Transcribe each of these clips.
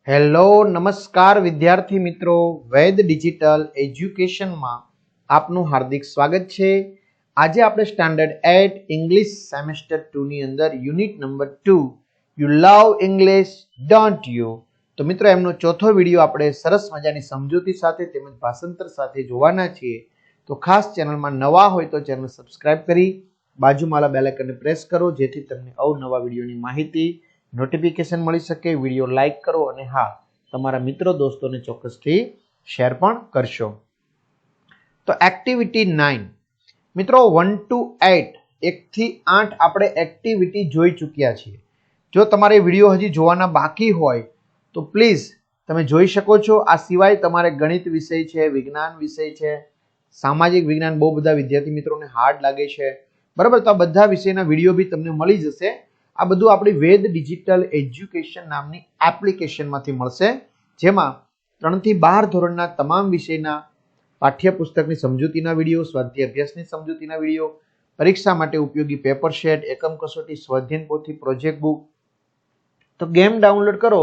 Hello નમસ્કાર વિદ્યાર્થી મિત્રો, વૈદ ડિજિટલ એજ્યુકેશનમાં આપનું હાર્દિક સ્વાગત છે। આજે આપણે સ્ટાન્ડર્ડ 8 ઇંગ્લિશ સેમેસ્ટર 2 ની અંદર unit number 2 you love English don't you, તો મિત્રો એમનો ચોથો વિડીયો આપણે સરસ મજાની સમજૂતી સાથે તેમજ ભાષાંતર સાથે જોવાના છીએ। તો ખાસ ચેનલમાં નવા હોય તો ચેનલ સબસ્ક્રાઇબ કરી બાજુમાં બેલ આઇકનને પ્રેસ કરો જેથી તમને અવનવા વિડીયોની માહિતી નોટિફિકેશન મળી શકે। વિડીયો લાઈક કરો અને હા, તમારા મિત્રો દોસ્તોને ચોક્કસથી શેર પણ કરશો। તો એક્ટિવિટી 9 મિત્રો 1 to 8 1 થી 8 આપણે એક્ટિવિટી જોઈ ચૂક્યા છીએ। જો તમારે વિડીયો હજી જોવાના બાકી હોય તો પ્લીઝ તમે જોઈ શકો છો। આ સિવાય તમારે ગણિત વિષય છે, વિજ્ઞાન વિષય છે, સામાજિક વિજ્ઞાન બહુ બધા વિદ્યાર્થી મિત્રોને હાર્ડ લાગે છે, બરાબર। તો આ બધા વિષયના વિડીયો બી તમને મળી જશે। આ બધું આપણી વેદ ડિજિટલ એજ્યુકેશન નામની એપ્લિકેશનમાંથી મળશે, જેમાં 3 થી 12 ધોરણના તમામ વિષયના પાઠ્યપુસ્તકની સમજૂતીના વિડીયો, સ્વાધ્યાય અભ્યાસની સમજૂતીના વિડીયો, પરીક્ષા માટે ઉપયોગી પેપર શેટ, એકમ કસોટી, સ્વાધ્યાય પોથી, પ્રોજેક્ટ બુક। તો ગેમ ડાઉનલોડ કરો,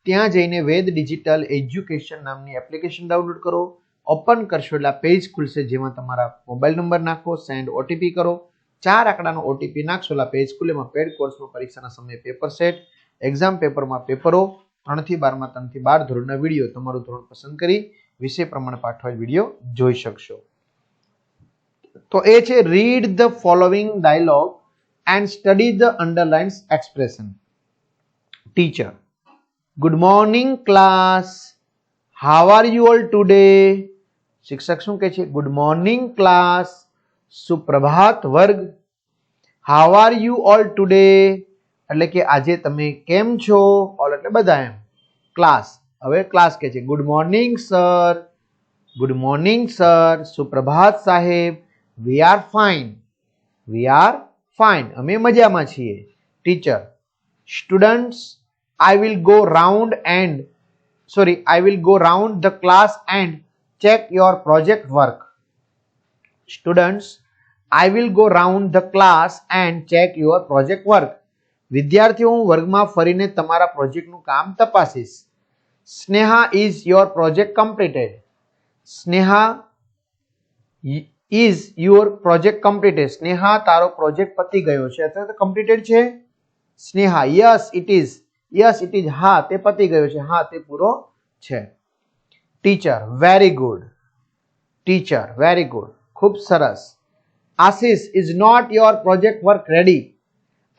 ત્યાં જઈને વેદ ડિજિટલ એજ્યુકેશન નામની એપ્લિકેશન ડાઉનલોડ કરો, ઓપન કરશો એટલે પેજ ખુલશે, જેમાં તમારા મોબાઈલ નંબર નાખો, સેન્ડ ઓટીપી કરો, 4 આંકડાનો ઓટીપી નાખશો એટલે પેજ ખુલે। એમાં પેડ કોર્સમાં પરીક્ષાના સમયે પેપર સેટ, એક્ઝામ પેપરમાં પેપરો, 3 થી 12 માં 3 થી 12 ધોરણના વિડીયો, તમારું ધોરણ પસંદ કરી વિષય પ્રમાણે પાઠવાયેલ વિડીયો જોઈ શકશો। તો એ છે read the following dialogue and study the underlines expression. Teacher: good morning class, how are you all today? શિક્ષક શું કહે છે? ગુડ મોર્નિંગ ક્લાસ, સુપ્રભાત વર્ગ। How are you all today એટલે કે આજે તમે કેમ છો? ઓલ એટલે બધા એમ, ક્લાસ હવે ક્લાસ કહે છે good morning sir, good morning sir, સુપ્રભાત સાહેબ, we are fine, we are fine, અમે મજામાં છીએ। Teacher: students, I will go round the class and check your project work. Students, I will go round the class and check your project work. વિદ્યાર્થીઓ, હું વર્ગમાં ફરીને તમારા પ્રોજેક્ટનું કામ તપાસીશ। Sneha, is your project completed? Sneha, is your project completed? Sneha, તારો project પતી ગયો છે અથવા તો કમ્પ્લીટેડ છે? Sneha: yes it is, yes it is, હા તે પતી ગયો છે, હા તે પૂરો છે। Teacher: very good, teacher very good, ખૂબ સરસ। Ashish: is not your project work ready?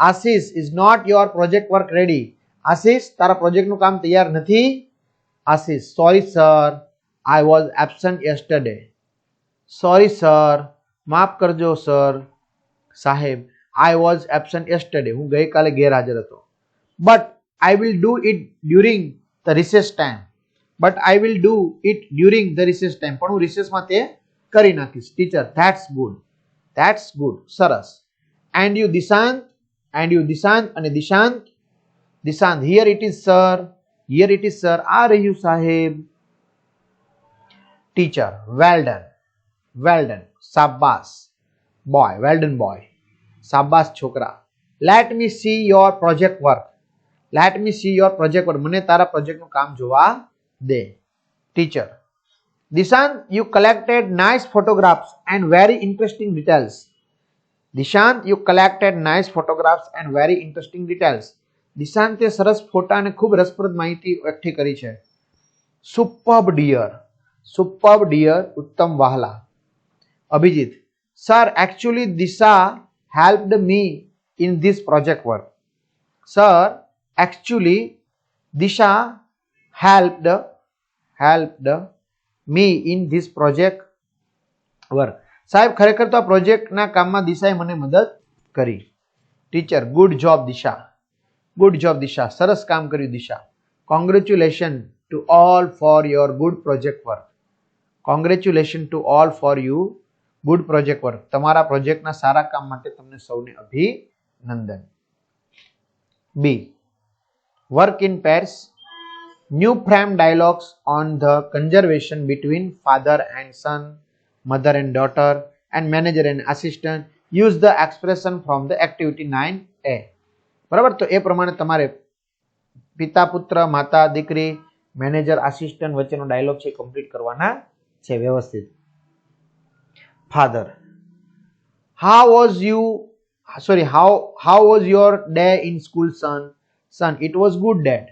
Ashish: is not your project work ready? Ashish, તારા પ્રોજેક્ટનું કામ તૈયાર નથી? Ashish: sorry sir, I was absent yesterday. sorry sir, માફ કરજો સર સાહેબ, I was absent yesterday, હું ગઈકાલે ગેરહાજર હતો। but I will do it during the recess time. but I will do it during the recess time, પણ હું રિસેસમાં તે કરી નાખીશ। Teacher: that's good, that's good, સરસ। and you Dishant, and you Dishant અને Dishant, Dishant: here it is sir, here it is sir, આ રહ્યું સાહેબ। Teacher: well done, well done, શાબાશ। boy, well done boy, શાબાશ છોકરા। let me see your project work, let me see your project work, મને તારા પ્રોજેક્ટનું કામ જોવા દે। Teacher: Dishant, you collected nice photographs and very interesting details. Dishant, you collected nice photographs and very interesting details. દિશાંતે સરસ ફોટા અને ખૂબ રસપ્રદ માહિતી એકઠી કરી છે। superb dear, superb dear, ઉત્તમ વહાલા। Abhijit: sir, actually Disha helped me in this project work. sir, actually Disha helped me in this project work. સાહેબ, ખરેખર તો આ પ્રોજેક્ટના કામમાં દિશાએ મને મદદ કરી। Teacher: good job Disha, good job Disha, સરસ કામ કર્યું Disha. Congratulation to all for your good project work, congratulation to all for you good project work, તમારા પ્રોજેક્ટના સારા કામ માટે તમને સૌને અભિનંદન। B, work in pairs, new frame dialogues on the conservation between father and son, mother and daughter, and manager and assistant, use the expression from the activity 9A. બરાબર, તો એ પ્રમાણે તમારે પિતા પુત્ર, માતા દીકરી, મેનેજર આસિસ્ટન્ટ વચ્ચેનો ડાયલોગ છે કમ્પ્લીટ કરવાના છે વ્યવસ્થિત. Father, how was you sorry how was your day in school, son? Son, it was good, dad.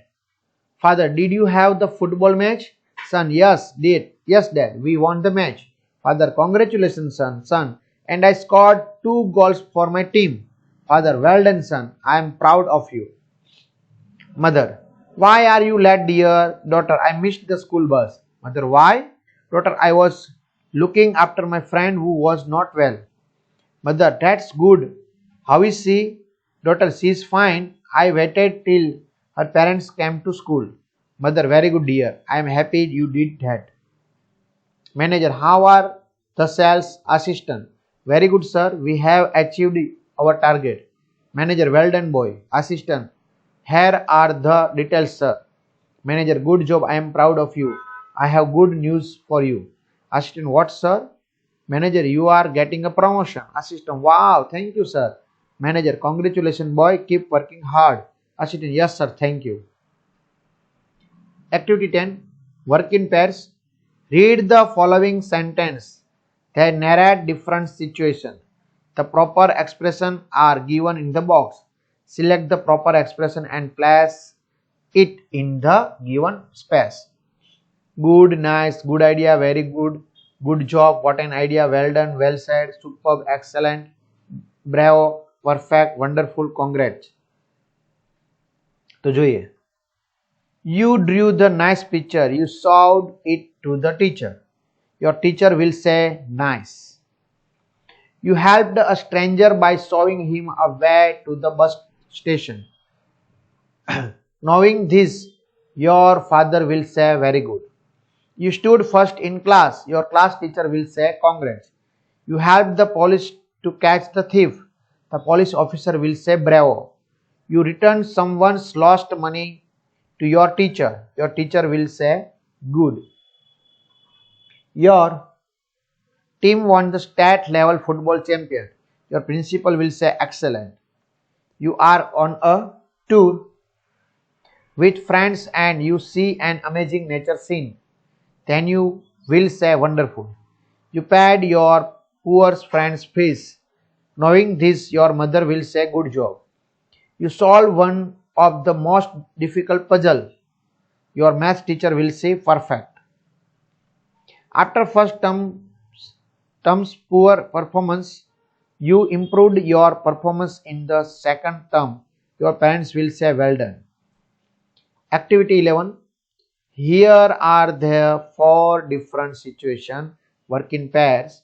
Father, did you have the football match? Son, yes dad, we won the match. Father, congratulations son. Son, and I scored 2 goals for my team. Father, well done son, I am proud of you. Mother, why are you late dear? Daughter, I missed the school bus. Mother, why? Daughter, I was looking after my friend who was not well. Mother, that's good. How is she? Daughter, she is fine. I waited till her parents came to school. Mother, very good dear, I am happy you did that. Manager, how are the sales? Assistant, very good sir, we have achieved our target. Manager, well done boy. Assistant, here are the details sir. Manager, good job, I am proud of you. I have good news for you. Assistant, what sir? Manager, you are getting a promotion. Assistant, wow, thank you sir. Manager, congratulations boy, keep working hard. Assistant, yes sir, thank you. Activity 10, work in pairs. Read the following sentence. They narrate different situations. The proper expressions are given in the box. Select the proper expression and place it in the given space. Good, nice, good idea, very good, good job, what an idea, well done, well said, superb, excellent, bravo, perfect, wonderful, congrats. તો જોઈએ. You drew the nice picture. You showed it to the teacher. Your teacher will say nice. You helped a stranger by showing him a way to the bus station. Knowing this, your father will say very good. You stood first in class. Your class teacher will say congrats. You helped the police to catch the thief. The police officer will say bravo. You returned someone's lost money to your teacher. Your teacher will say good. Your team won the state level football champion. Your principal will say excellent. You are on a tour with friends and you see an amazing nature scene. Then you will say wonderful. You paid your poor friend's fees. Knowing this, your mother will say good job. You solved one of the most difficult puzzle. Your math teacher will say perfect. After first term's poor performance, you improved your performance in the second term. Your parents will say well done. Activity 11. Here are the 4 different situations. Work in pairs.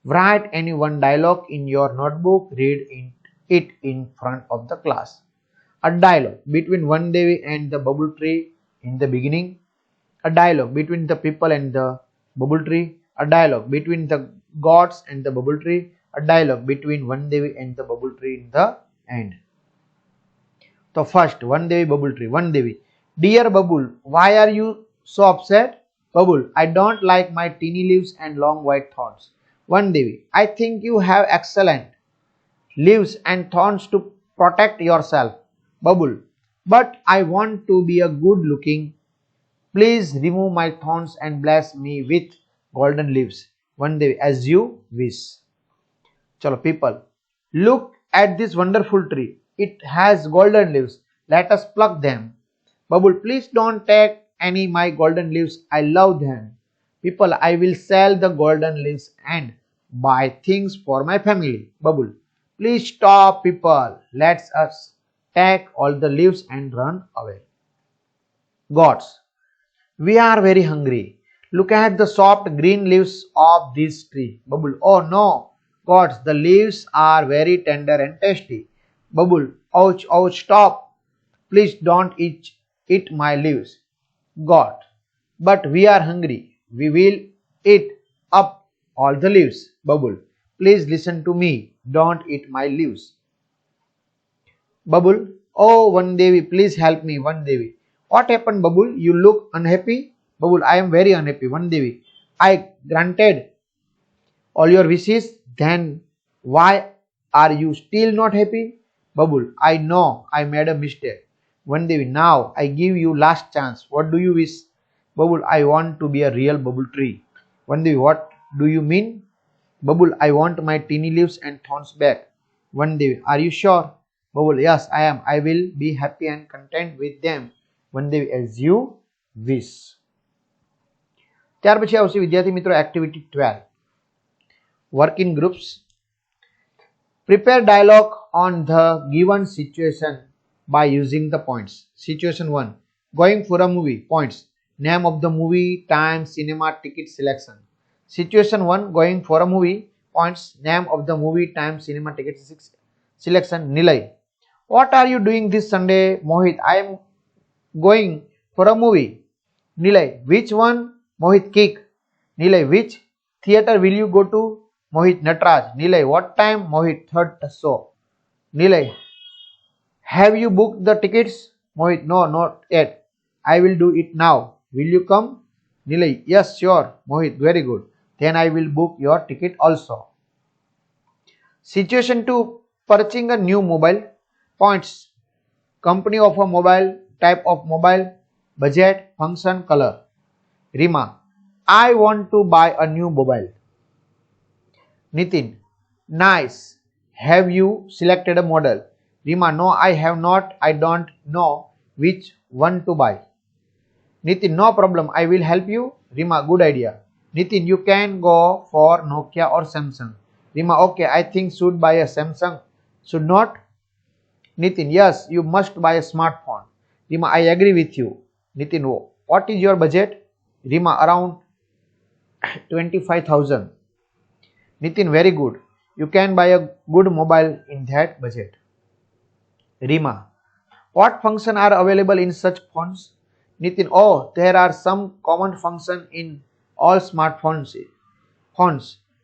Write any one dialogue in your notebook. Read it in front of the class. A dialogue between Vandevi and the bubble tree in the beginning. A dialogue between the people and the bubble tree. A dialogue between the gods and the bubble tree. A dialogue between Vandevi and the bubble tree in the end. So first, Vandevi bubble tree. Vandevi, dear Bubble, why are you so upset? Bubble, I don't like my teeny leaves and long white thorns. Vandevi, I think you have excellent leaves and thorns to protect yourself. Bubble, but I want to be a good looking. Please remove my thorns and bless me with golden leaves. Vandevi, as you wish. Chalo people, look at this wonderful tree. It has golden leaves. Let us pluck them. Bubble, please don't take any my golden leaves. I love them. People, I will sell the golden leaves and buy things for my family. Bubble, please stop people. Let us take all the leaves and run away. Gods, we are very hungry. Look at the soft green leaves of this tree. Bubble, oh no. Gods, the leaves are very tender and tasty. Bubble, ouch, ouch, stop. Please don't eat my leaves. God, but we are hungry. We will eat up all the leaves. Bubble, please listen to me. Don't eat my leaves. Bubble, oh Vandevi, please help me. Vandevi, what happened Bubble? You look unhappy. Bubble, I am very unhappy. Vandevi, I granted all your wishes. Then why are you still not happy? Bubble, I know I made a mistake. Vandevi, now I give you last chance. What do you wish? Babul, I want to be a real bubble tree. Vandevi, what do you mean? Babul, I want my teeny leaves and thorns back. Vandevi, are you sure? Babul, yes, I am. I will be happy and content with them. Vandevi, as you wish. ત્યાર પછી આવશે વિદ્યાર્થી મિત્રો activity 12. Work in groups. Prepare dialogue on the given situation by using the points. Situation 1. Going for a movie. Points. Name of the movie, time, cinema, ticket selection. Situation 1. Going for a movie. Points. Name of the movie, time, cinema, ticket selection. Nilay. What are you doing this Sunday? Mohit, I am going for a movie. Nilay. Which one? Mohit, Kick. Nilay. Which theater will you go to? Mohit, Natraj. Nilay. What time? Mohit, third show. Nilay. Have you booked the tickets? Mohit, no, not yet. I will do it now. Will you come? Nilay, yes, sure. Mohit, very good. Then I will book your ticket also. Situation 2. Purchasing a new mobile. Points. Company of a mobile, type of mobile, budget, function, color. Rima, I want to buy a new mobile. Nitin, nice. Have you selected a model? Rima, no, I have not. I don't know which one to buy. Nitin, no problem. I will help you. Rima, good idea. Nitin, you can go for Nokia or Samsung. Rima, okay, I think should buy a Samsung. Should not? Nitin, yes, you must buy a smartphone. Rima, I agree with you. Nitin, what is your budget? Rima, around 25,000. Nitin, very good. You can buy a good mobile in that budget. Rima, what function are available in such phones? Nitin, oh, there are some common function in all smartphones.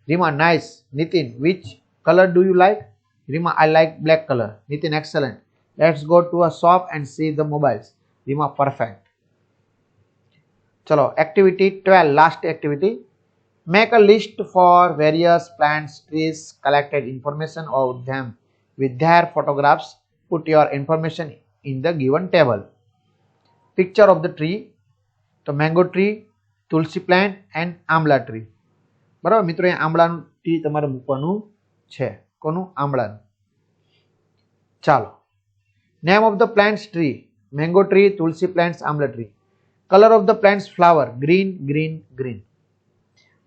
Rima, nice. Nitin, which color do you like? Rima, I like black color. Nitin, excellent. Let's go to a shop and see the mobiles. Rima, perfect. Chalo, activity 12, last activity. Make a list for various plants, trees, collected information about them with their photographs. Put your information in the given table. Picture of the tree, the mango tree, tulsi plant and amla tree. બરાબર મિત્રો, અહીંયા આમળાનું tree તમારે મૂકવાનું છે. કોનું? આમળાનું. ચાલો. Name of the plants tree, mango tree, tulsi plants, amla tree. Colour of the plants flower, green green green.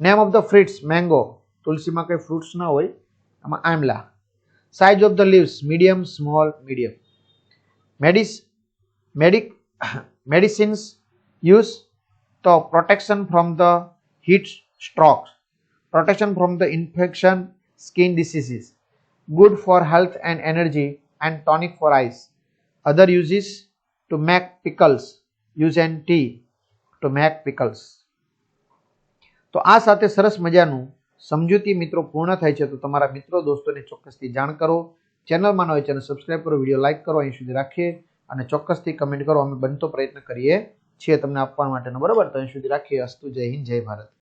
Name of the fruits, mango. તુલસીમાં કંઈ ફ્રૂટ્સ ના હોય, આમાં આમલા. Size of the leaves, medium, small, medium. Medicines use, તો protection from the heat strokes, protection from the infection, skin diseases, good for health and energy and tonic for eyes. Other uses, to make pickles, use and tea to make pickles. તો આ સાથે સરસ મજાનું સમજૂતી મિત્રો પૂર્ણ થાય છે. તો તમારા મિત્રો દોસ્તોને ચોક્કસથી જાણ કરો. ચેનલમાં ન હોય ચેનલ સબસ્ક્રાઈબ કરો, વિડીયો લાઇક કરો, અહીં સુધી રાખીએ અને ચોક્કસથી કમેન્ટ કરો. અમે બનતો પ્રયત્ન કરીએ છીએ તમને આપવા માટેનો. બરાબર, તો અહીં સુધી રાખીએ. અસ્તુ, જય હિન્દ, જય ભારત.